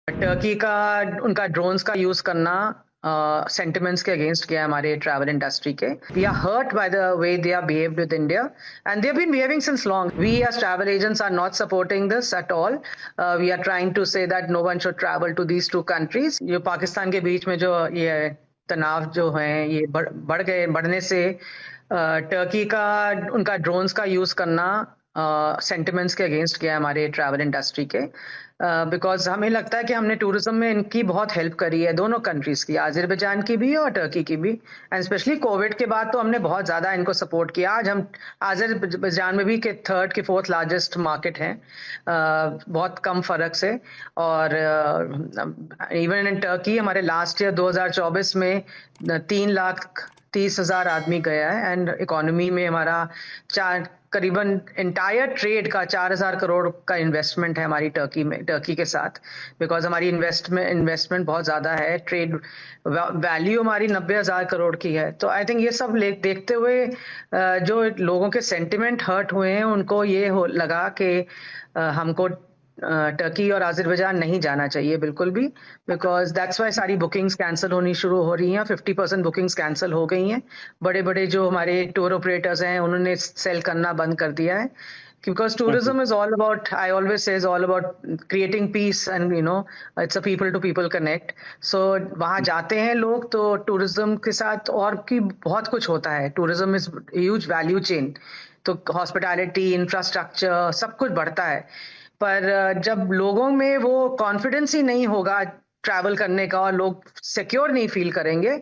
Turkey का उनका drones का यूज करना सेंटिमेंट्स के अगेंस्ट किया है हमारे ट्रैवल इंडस्ट्री के. We are hurt by the way they are behaved with India and they have been behaving since long. We as travel agents are not supporting this at all. We are trying to say that no one should travel to these two countries. जो पाकिस्तान के बीच में जो ये तनाव जो है ये बढ़ने से टर्की का उनका ड्रोन्स का यूज करना सेंटिमेंट्स के अगेंस्ट किया है हमारे ट्रैवल इंडस्ट्री के. बिकॉज हमें लगता है कि हमने टूरिज्म में इनकी बहुत हेल्प करी है, दोनों कंट्रीज की, अजरबैजान की भी और टर्की की भी. एंड स्पेशली कोविड के बाद तो हमने बहुत ज्यादा इनको सपोर्ट किया. आज हम अजरबैजान में भी के थर्ड के फोर्थ लार्जेस्ट मार्केट हैं, बहुत कम फर्क से. और इवन इन टर्की हमारे लास्ट ईयर 2024 में 3,30,000 आदमी गया है. एंड इकोनॉमी में हमारा करीबन इंटायर ट्रेड का 4,000 करोड़ का इन्वेस्टमेंट है हमारी टर्की के साथ. बिकॉज हमारी इन्वेस्टमेंट बहुत ज्यादा है. ट्रेड वैल्यू हमारी 90,000 करोड़ की है. तो आई थिंक ये सब देखते हुए जो लोगों के सेंटिमेंट हर्ट हुए हैं उनको ये लगा कि हमको टर्की और अजरबैजान नहीं जाना चाहिए बिल्कुल भी. बिकॉज दैट्स वाई सारी बुकिंग्स कैंसिल होनी शुरू हो रही हैं. 50% बुकिंग्स कैंसिल हो गई हैं. बड़े बड़े जो हमारे टूर ऑपरेटर्स हैं उन्होंने सेल करना बंद कर दिया है. Because tourism is all about, I always say, is all about creating peace and it's a people to people connect. So वहाँ जाते हैं लोग तो tourism के साथ और की बहुत कुछ होता है. Tourism is huge value chain. तो hospitality, infrastructure सब कुछ बढ़ता है. पर जब लोगों में वो कॉन्फिडेंस ही नहीं होगा ट्रैवल करने का और लोग सिक्योर नहीं फील करेंगे,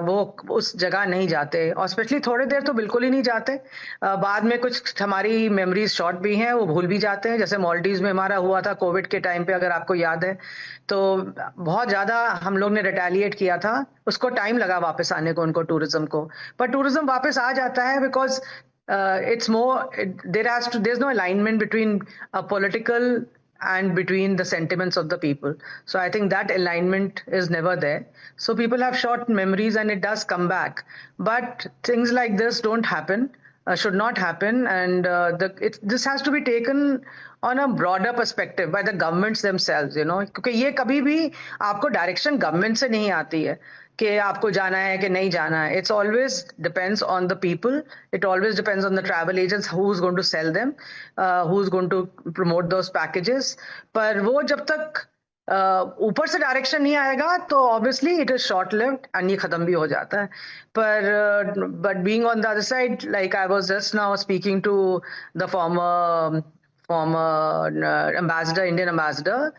वो उस जगह नहीं जाते. और स्पेशली थोड़ी देर तो बिल्कुल ही नहीं जाते. बाद में कुछ हमारी मेमोरीज शॉर्ट भी हैं, वो भूल भी जाते हैं. जैसे मालदीव्स में हमारा हुआ था कोविड के टाइम पे, अगर आपको याद है, तो बहुत ज्यादा हम लोग ने रिटेलिएट किया था. उसको टाइम लगा वापस आने को उनको, टूरिज्म को. पर टूरिज्म वापस आ जाता है because it's more, there's no alignment between a political and between the sentiments of the people. So I think that alignment is never there. So people have short memories and it does come back. But things like this don't happen, should not happen. And this has to be taken on a broader perspective by the governments themselves, क्योंकि ये कभी भी आपको direction government से नहीं आती है कि आपको जाना है कि नहीं जाना है. It's always depends on the people. It always depends on the travel agents, who's going to sell them, who's going to promote those packages. पर वो जब तक ऊपर से डायरेक्शन नहीं आएगा तो obviously it is short lived and ये खत्म भी हो जाता है. पर but being on the other side, like I was just now speaking to the former ambassador, Indian ambassador,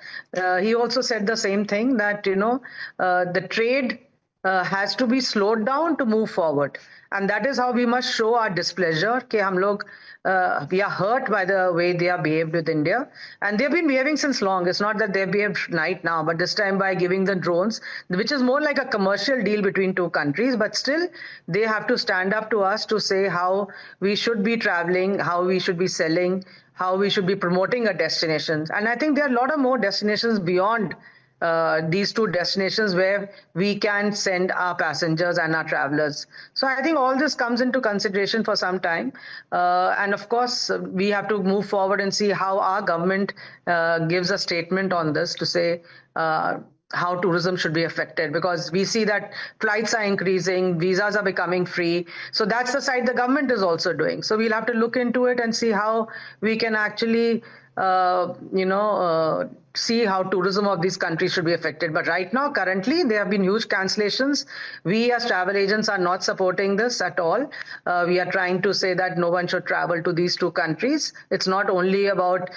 he also said the same thing, that the trade has to be slowed down to move forward. And that is how we must show our displeasure कि हम लोग we are hurt by the way they are behaved with India, and they've been behaving since long. It's not that they've behaved right now, but this time by giving the drones, which is more like a commercial deal between two countries, but still they have to stand up to us to say how we should be traveling, how we should be selling, how we should be promoting our destinations. And I think there are a lot of more destinations beyond these two destinations where we can send our passengers and our travelers. So I think all this comes into consideration for some time. And of course, we have to move forward and see how our government gives a statement on this to say how tourism should be affected, because we see that flights are increasing, visas are becoming free. So that's the side the government is also doing. So we'll have to look into it and see how we can actually see how tourism of these countries should be affected. But right now, currently, there have been huge cancellations. We as travel agents are not supporting this at all. We are trying to say that no one should travel to these two countries. It's not only about,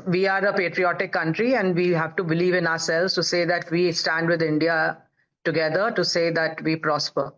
we are a patriotic country and we have to believe in ourselves to say that we stand with India together to say that we prosper.